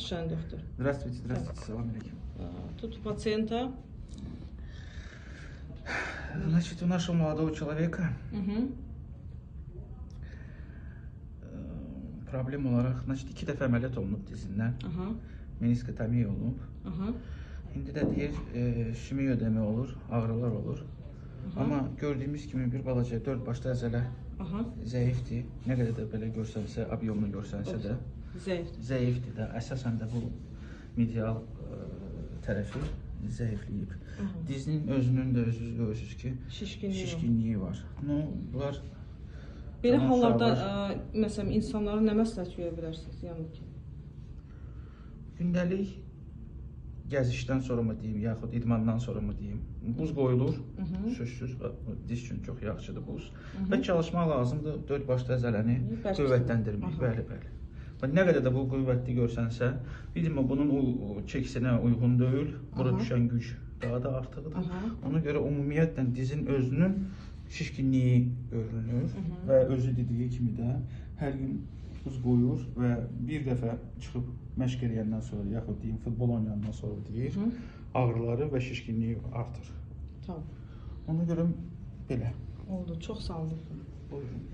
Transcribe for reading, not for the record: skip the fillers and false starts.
Слушаем, доктор. Здравствуйте, здравствуйте, салам алейкум. Тут у пациента. Значит, у нашего молодого человека problem olarak, значит, 2 dəfə əməliyyat olunub dizindən. Meniskotomiya olunub. İndi də deyir, şimiyotomi olur, ağrılar olur. Amma gördüyümüz kimi bir balaca 4 başda əzələ zəifdir. Nə qədər də belə görsənsə, obyomunu görsənsə də zəifdir də. Əsasən də bu medial tərəfi zəifləyib. Dizinin özünün də özünüz görürsünüz ki, şişkinliyi var. Bunlar belə hallarda məsələn insanlara nə məsləhət verə bilərsiniz? Yəni ki, gündəlik gəzişdən sonra mı deyim, yaxud idmandan sonra mı deyim, buz qoyulur, sözsüz, diz üçün çox yaxşıdır buz. Və çalışmaq lazımdır 4 başda əzələni qüvvətləndirmək. Bəli, bəli. Nə qədər də bu qüvvətli görsənsə, bilmə bunun çəkisinə uyğun deyil, bura düşən güc daha da artıqdır. Ona görə ümumiyyətlə dizin özünün şişkinliyi görünür və özü dediyi kimi də hər gün buz qoyur və bir dəfə çıxıb məşq eləyəndən sonra, yaxud deyim futbol oynayandan sonra deyir, ağrıları və şişkinliyi artır. Tamam. Ona görə belə. Oldu, çox sağ olun. Buyurun.